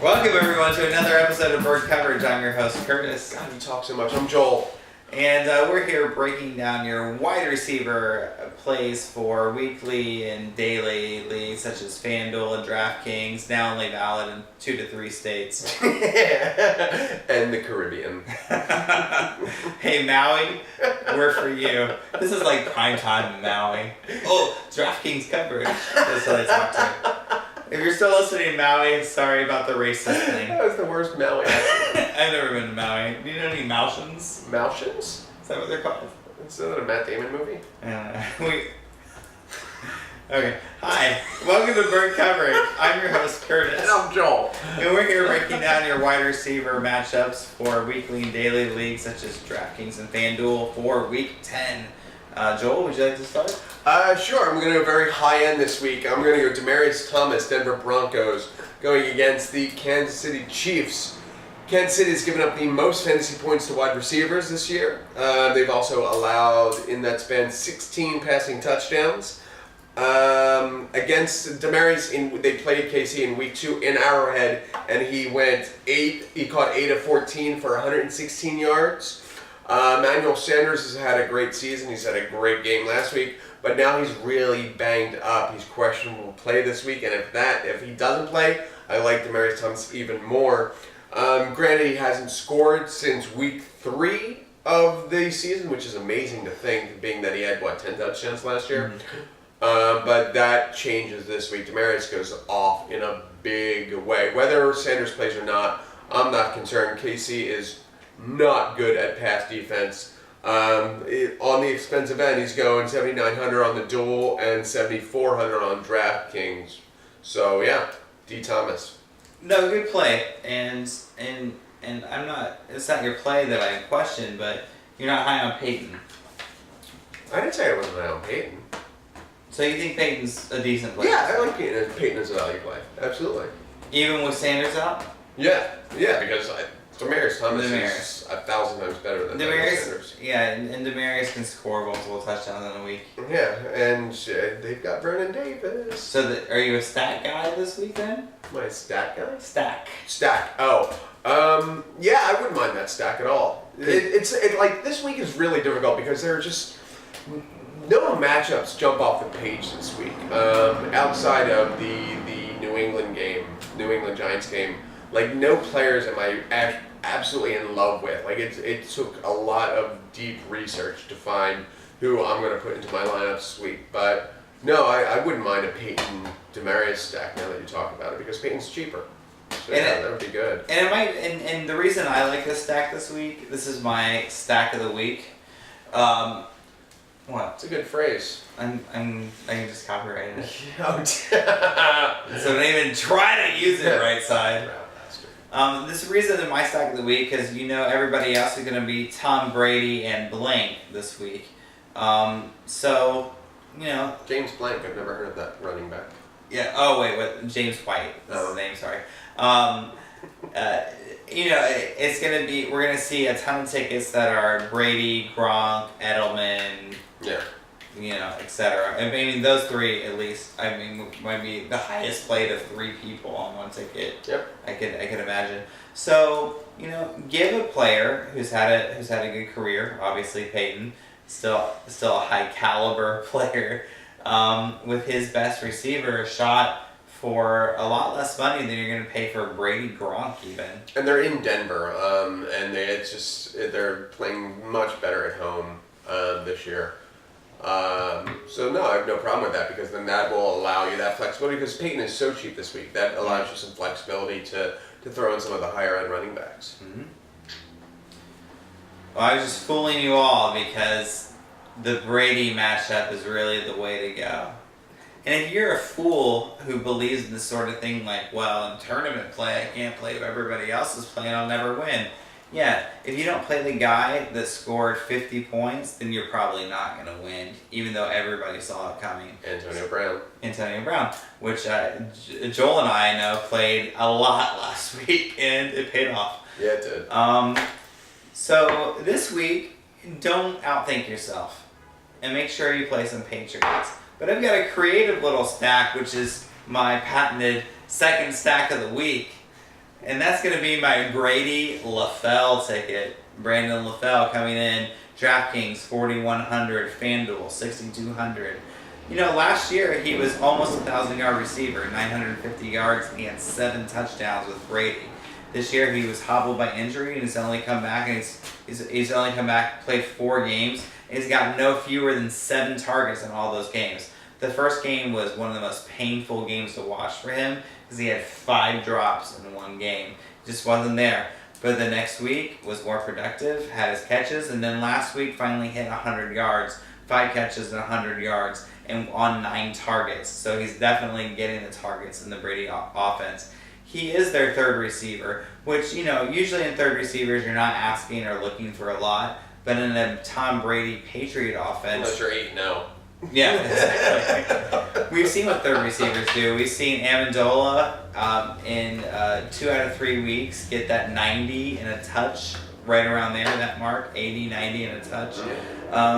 Welcome everyone to another episode of Bird Coverage. I'm your host Curtis. God, you talk so much. I'm Joel. And we're here breaking down your wide receiver plays for weekly and daily leagues such as FanDuel and DraftKings, now only valid in 2 to 3 states. And the Caribbean. Hey Maui, we're for you. This is like prime time in Maui. Oh, DraftKings coverage. That's what I talk to. If you're still listening, Maui, sorry about the racist thing. That was the worst Maui accent. I've never been to Maui. Do you know any Mautians? Mautians? Is that what they're called? Is that a Matt Damon movie? Okay. Hi. Welcome to Bird Coverage. I'm your host, Curtis. And I'm Joel. And we're here breaking down your wide receiver matchups for weekly and daily leagues such as DraftKings and FanDuel for Week 10. Joel, would you like to start? Sure. I'm going to go very high end this week. I'm going to go Demaryius Thomas, Denver Broncos, going against the Kansas City Chiefs. Kansas City has given up the most fantasy points to wide receivers this year. They've also allowed, in that span, 16 passing touchdowns. Against Demaryius, they played KC in Week 2 in Arrowhead, and he caught 8 of 14 for 116 yards. Emmanuel Sanders has had a great season. He's had a great game last week, but now he's really banged up. He's questionable to play this week, and if he doesn't play, I like Demaryius Thomas even more. Granted, he hasn't scored since Week 3 of the season, which is amazing to think, being that he had, 10 touchdowns last year? Mm-hmm. But that changes this week. Demaryius goes off in a big way. Whether Sanders plays or not, I'm not concerned. KC is not good at pass defense. On the expensive end, he's going 7,900 on the duel and 7,400 on DraftKings. So yeah, D. Thomas. No, good play. And I'm not. It's not your play that I question, but you're not high on Peyton. I didn't say I wasn't high on Peyton. So you think Peyton's a decent play? Yeah, I like Peyton. Peyton is a value play. Absolutely. Even with Sanders out? Yeah, because Demaryius Thomas is 1,000 times better than Sanders. Yeah, and Demaryius can score multiple touchdowns in a week. Yeah, and they've got Vernon Davis. So are you a stat guy this week then? Am I a stat guy? Stack. Oh. Yeah, I wouldn't mind that stack at all. It's like this week is really difficult because there are just no matchups jump off the page this week. Outside of the New England Giants game, like no players am I absolutely in love with. Like it took a lot of deep research to find who I'm going to put into my lineup this week. But no, I wouldn't mind a Peyton Demaryius stack now that you talk about it because Peyton's cheaper. So yeah, that would be good. And it might. And the reason I like this stack this week, this is my stack of the week. What? It's a good phrase. I can just copyright it. Oh, so don't even try to use it right side. This is the reason in my stack of the week because everybody else is going to be Tom Brady and Blank this week. So James Blank. I've never heard of that running back. Yeah. Oh wait, what? James White. That's his name. Sorry. It's gonna be. We're gonna see a ton of tickets that are Brady, Gronk, Edelman. Yeah. Etc. I mean, those three at least. I mean, might be the highest played of 3 people on one ticket. Yep. I could imagine. So give a player who's had a good career. Obviously, Peyton, still a high caliber player. With his best receiver, a shot for a lot less money than you're going to pay for Brady, Gronk even. And they're in Denver, and they're playing much better at home this year. So no, I have no problem with that because then that will allow you that flexibility because Peyton is so cheap this week. That allows you some flexibility to throw in some of the higher end running backs. Mm-hmm. Well, I was just fooling you all because the Brady matchup is really the way to go. And if you're a fool who believes in this sort of thing like, well, in tournament play, I can't play if everybody else is playing, I'll never win. Yeah, if you don't play the guy that scored 50 points, then you're probably not going to win, even though everybody saw it coming. Antonio Brown, which Joel and I know played a lot last week, and it paid off. Yeah, it did. So this week, don't outthink yourself, and make sure you play some Patriots. But I've got a creative little stack, which is my patented second stack of the week. And that's going to be my Brady LaFell ticket. Brandon LaFell coming in. DraftKings 4,100, FanDuel 6,200. Last year he was almost a 1,000-yard receiver, 950 yards, and he had 7 touchdowns with Brady. This year he was hobbled by injury and he's only come back and he's only come back, played 4 games, and he's got no fewer than 7 targets in all those games. The first game was one of the most painful games to watch for him because he had 5 drops in one game. Just wasn't there. But the next week was more productive, had his catches, and then last week finally hit 100 yards, 5 catches and 100 yards, and on 9 targets. So he's definitely getting the targets in the Brady offense. He is their third receiver, which, usually in third receivers you're not asking or looking for a lot, but in a Tom Brady Patriot offense... Unless you're 8-0. Yeah, exactly. We've seen what third receivers do. We've seen Amendola in 2 out of 3 weeks get that 90 and a touch, right around there, that mark, 80, 90 and a touch.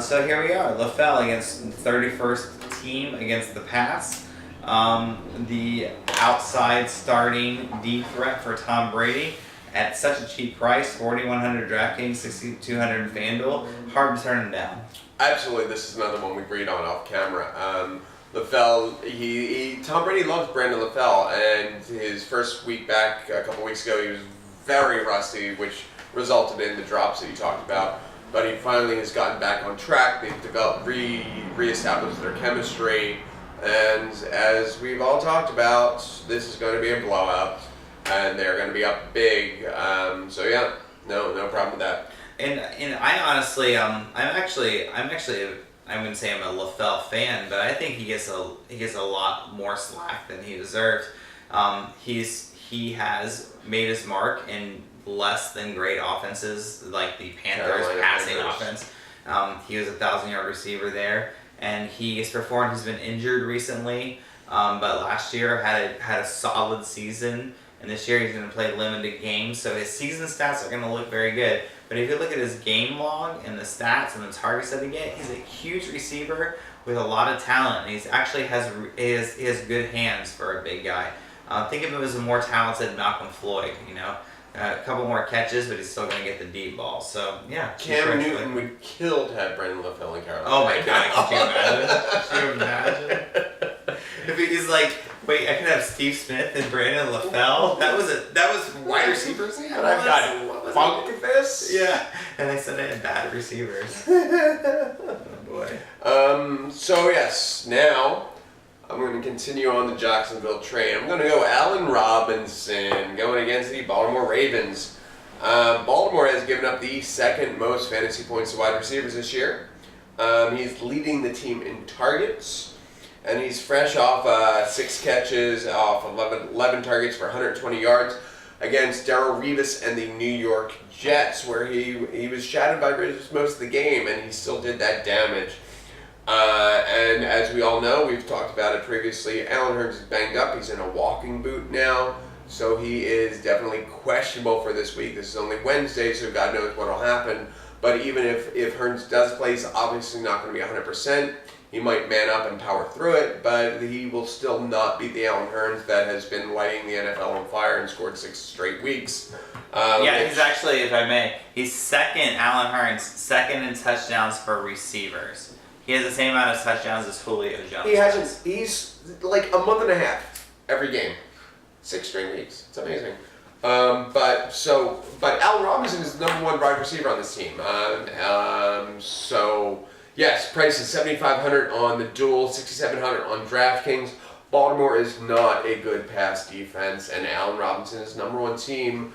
So here we are, LaFell against the 31st team against the pass. The outside starting deep threat for Tom Brady at such a cheap price, 4,100 DraftKings, 6,200 FanDuel. Hard to turn him down. Absolutely, this is another one we agreed on off camera. LaFell, Tom Brady loves Brandon LaFell, and his first week back a couple weeks ago, he was very rusty, which resulted in the drops that you talked about. But he finally has gotten back on track. They've developed, reestablished their chemistry, and as we've all talked about, this is going to be a blowout, and they're going to be up big. So yeah, no problem with that. And I honestly, I wouldn't say I'm a LaFell fan, but I think he gets a lot more slack than he deserves. He has made his mark in less than great offenses like the Panthers passing offense. He was a 1,000-yard receiver there, and he has performed. He's been injured recently, but last year had a solid season, and this year he's going to play limited games, so his season stats are going to look very good. But if you look at his game log and the stats and the targets that he gets, he's a huge receiver with a lot of talent. And he's actually has good hands for a big guy. Think of him as a more talented Malcolm Floyd. A couple more catches, but he's still going to get the deep ball. So yeah. Cam Newton would kill to have Brandon LaFell in Carolina. Oh my God! Could you imagine? If he's like, wait, I could have Steve Smith and Brandon LaFell. That was wide receivers. And I've got Funkfist. Yeah, and they said they had bad receivers. Oh boy. So yes, now I'm going to continue on the Jacksonville train. I'm going to go Allen Robinson going against the Baltimore Ravens. Baltimore has given up the second most fantasy points to wide receivers this year. He's leading the team in targets. And he's fresh off 6 catches, off 11 targets for 120 yards against Darrelle Revis and the New York Jets, where he was shadowed by Revis most of the game, and he still did that damage. And as we all know, we've talked about it previously, Allen Hurns is banged up. He's in a walking boot now, so he is definitely questionable for this week. This is only Wednesday, so God knows what will happen. But even if Hurns does play, he's obviously not going to be 100%. He might man up and power through it, but he will still not beat the Allen Hurns that has been lighting the NFL on fire and scored 6 straight weeks. He's actually, if I may, he's second, Allen Hurns, second in touchdowns for receivers. He has the same amount of touchdowns as Julio Jones. He's like a month and a half every game. 6 straight weeks. It's amazing. But Allen Robinson is the number 1 wide receiver on this team. Yes, price is $7,500 on the dual, $6,700 on DraftKings. Baltimore is not a good pass defense, and Allen Robinson is number 1 team.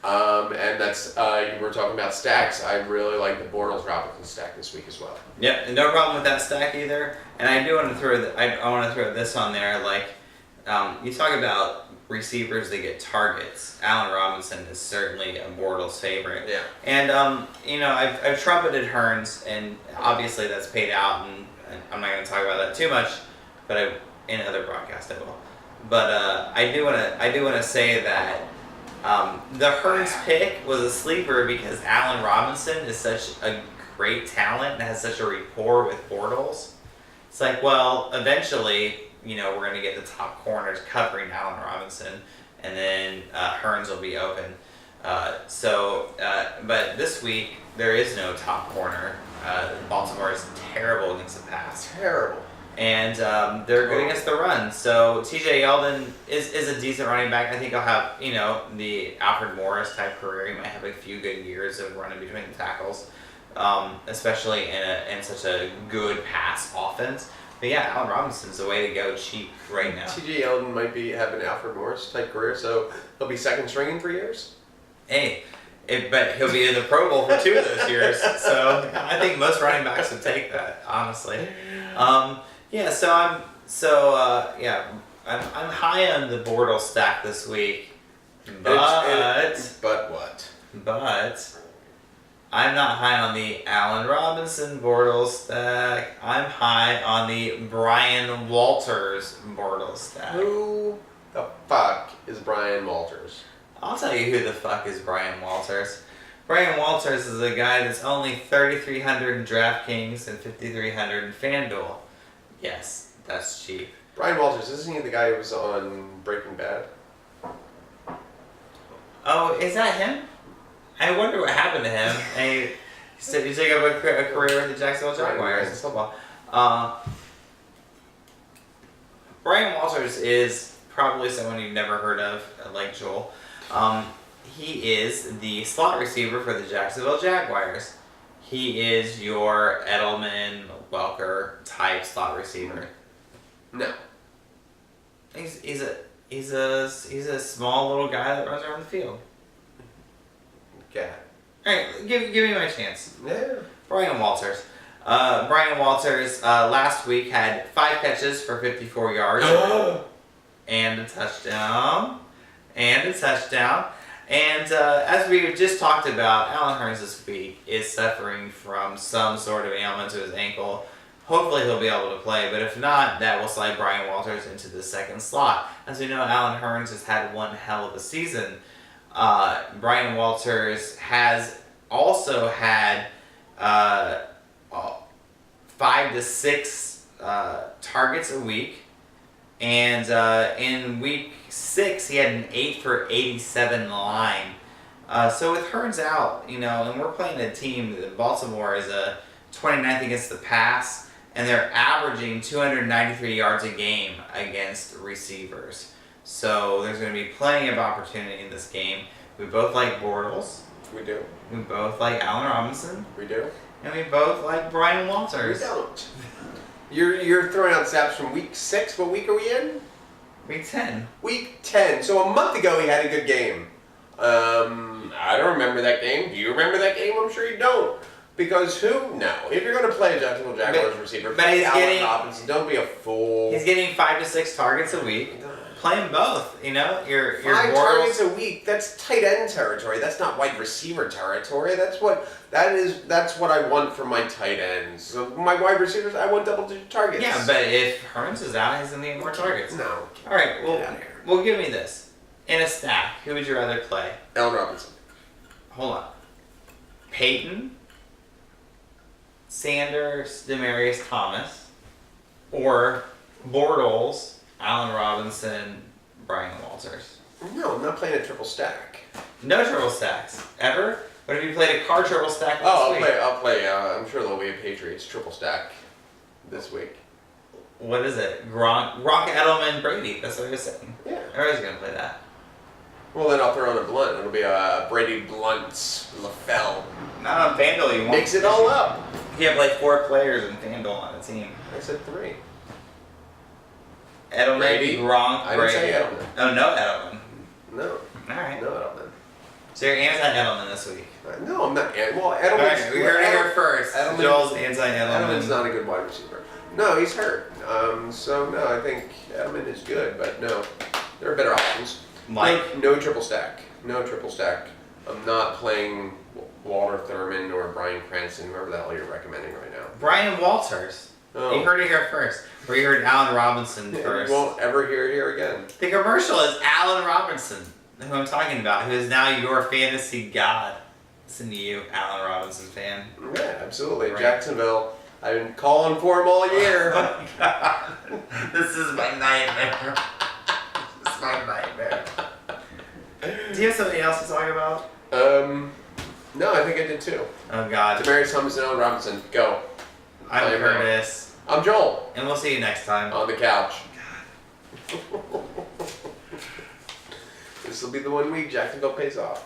And that's you were talking about stacks. I really like the Bortles Robinson stack this week as well. Yep, and no problem with that stack either. And I do want to throw I want to throw this on there. Like you talk about receivers that get targets. Allen Robinson is certainly a Bortles favorite. Yeah. And I've trumpeted Hurns, and obviously that's paid out, and I'm not going to talk about that too much, but in other broadcasts I will. But I do want to say that the Hurns pick was a sleeper because Allen Robinson is such a great talent and has such a rapport with Bortles. It's like, well, eventually, we're going to get the top corners covering Allen Robinson. and then Hurns will be open. But this week there is no top corner. Baltimore is terrible against the pass. Terrible. And they're good against the run. So TJ Yeldon is a decent running back. I think he'll have, the Alfred Morris type career. He might have a few good years of running between the tackles, especially in such a good pass offense. But yeah, Allen Robinson's the way to go cheap right now. TJ Yeldon might have an Alfred Morris type career, so he'll be second string in 3 years. Hey, but he'll be in the Pro Bowl for 2 of those years. So I think most running backs would take that, honestly. Yeah, I'm high on the Bortles stack this week, but what? But I'm not high on the Allen Robinson Bortles stack. I'm high on the Brian Walters Bortles stack. Who the fuck is Brian Walters? I'll tell you who the fuck is Brian Walters. Brian Walters is a guy that's only 3,300 in DraftKings and 5,300 in FanDuel. Yes, that's cheap. Brian Walters, isn't he the guy who was on Breaking Bad? Oh, is that him? I wonder what happened to him. And he said he took up a career with the Jacksonville Jaguars in football. Brian Walters is probably someone you've never heard of, like Joel. He is the slot receiver for the Jacksonville Jaguars. He is your Edelman, Welker type slot receiver. No. He's a small little guy that runs around the field. Okay. All right, give me my chance. Yeah. Brian Walters. Brian Walters last week had 5 catches for 54 yards and a touchdown. And as we just talked about, Allen Hurns this week is suffering from some sort of ailment to his ankle. Hopefully he'll be able to play, but if not, that will slide Brian Walters into the second slot. As we know, Allen Hurns has had one hell of a season. Brian Walters has also had 5 to 6 targets a week. And in week 6, he had an 8 for 87 line. So with Hurns out, and we're playing a team, Baltimore is a 29th against the pass, and they're averaging 293 yards a game against receivers. So there's going to be plenty of opportunity in this game. We both like Bortles. We do. We both like Allen Robinson. We do. And we both like Brian Walters. We don't. You're throwing out snaps from week 6. What week are we in? Week 10. Week 10. So a month ago he had a good game. I don't remember that game. Do you remember that game? I'm sure you don't. Because who? No. If you're going to play a Jacksonville Jaguars receiver, play Allen Robinson. Don't be a fool. He's getting 5 to 6 targets a week. Play them both. Your 5 Bortles. targets a week. That's tight end territory. That's not wide receiver territory. That's what I want from my tight ends. So my wide receivers, I want double-digit targets. Yeah, but if Hurns is out, he's going to need more targets. No. All right, Get out of here. well, give me this. In a stack, who would you rather play? Allen Robinson. Hold on. Peyton, Sanders, Demaryius Thomas, or Bortles, Allen Robinson, Brian Walters? No, I'm not playing a triple stack. No triple stacks. Ever? What if you played a car triple stack this Oh, week? I'll play. I'm sure there'll be a Patriots triple stack this week. What is it? Gronk, Edelman, Brady. That's what I was saying. Yeah. Everybody's going to play that. Well, then I'll throw in a blunt. It'll be a Brady Blunt's LaFell. Not on FanDuel. You won't. Mix it all up. You have like 4 players in FanDuel on a team. I said 3. Edelman, Brady. Gronk, I Brady. didn't say Edelman. Oh, no Edelman. No. All right. No Edelman. So you're anti-Edelman this week. No, I'm not. Well, All Edelman's... right, we heard it here first. Edelman- Joel's anti-Edelman. Edelman's not a good wide receiver. No, he's hurt. So, no, I think Edelman is good, but no. There are better options. Like? No triple stack. No triple stack. I'm not playing Walter Thurman or Brian Cranston, whoever the hell you're recommending right now. Brian Walters. Oh. You heard it here first. Or you heard Allen Robinson You first. won't ever hear it here again. The commercial is Allen Robinson, who I'm talking about, who is now your fantasy god. Listen to you, Allen Robinson fan. Yeah, absolutely. Right. Jacksonville. I've been calling for him all year. Oh my god. This is my nightmare. This is my nightmare. Do you have somebody else to talk about? No, I think I did too. Oh God. Demaryius Thomas and Allen Robinson. Go. I'm Curtis. I'm Joel. And we'll see you next time. On the couch. This will be the 1 week Jacksonville pays off.